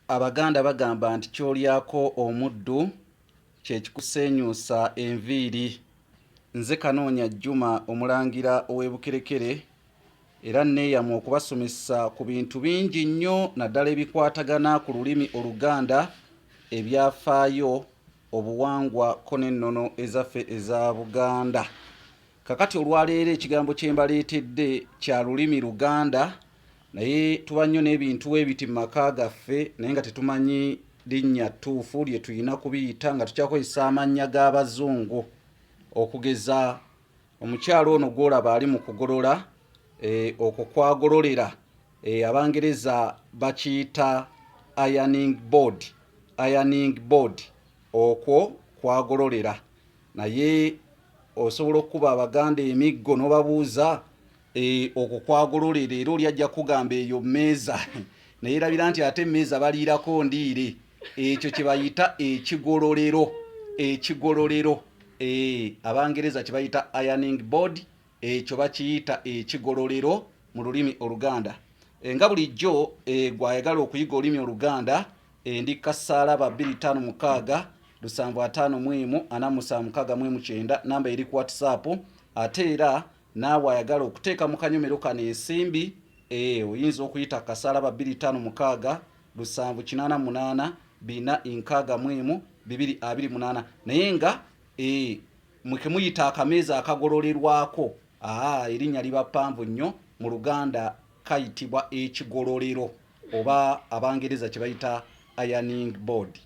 Abaganda bagamba nti kyolyako omuddu kye kikusenyuusa enviiri. Nze Kanoonya Juma omulangira ow'ebukerekere era neeyama okubasomesa ku bintu bingi nnyo naddala ebikwatagana ku lulimi Oluganda, ebyafaayo, obuwangwa ko n'ennono ezaffe eza Buganda. Kakati olwaleero ekigambo kye mbaleetedde kya lulimi Luganda, naye tuba nnyo n'ebintu ebiti mu maka gaffe naye nga tetumanyi linnya ttuufu lye tulina kubiyita nga tukyakozesa amannya g'Abazungu. Okugeza omukyalo ono gw'olaba ali mu kugolola, okwo kwagololera, Abangereza bakiyita ironing board, okwo kwagololera. Naye osobola okuba Abaganda emiggo n'obabuuza okwo kwagololera era oli ajja kugamba eyo mmeeza naye erabira nti ate emmeeza baliirako ndiire. Ekyo kye bayita ekigololero. Abangereza kye bayita ironing board, ekyo bakiyita ekigololero mu lulimi Oluganda. Nga bulijjo gwayagala okuyiga olulimi Oluganda, ndi Kasaalaba 256 751 476 namba eri ku WhatsApp. Ate era naawe ayagala okuteeka mu kanyomero kano ensimbi, oyinza okuyita Kasaalaba 256 788 461 228. Naye nga mweke muyita akameeza akagololerwako, erinnya liba ppanvu nnyo. Mu Luganda kayitibwa ekigololero oba Abangereza kye bayita ironing board.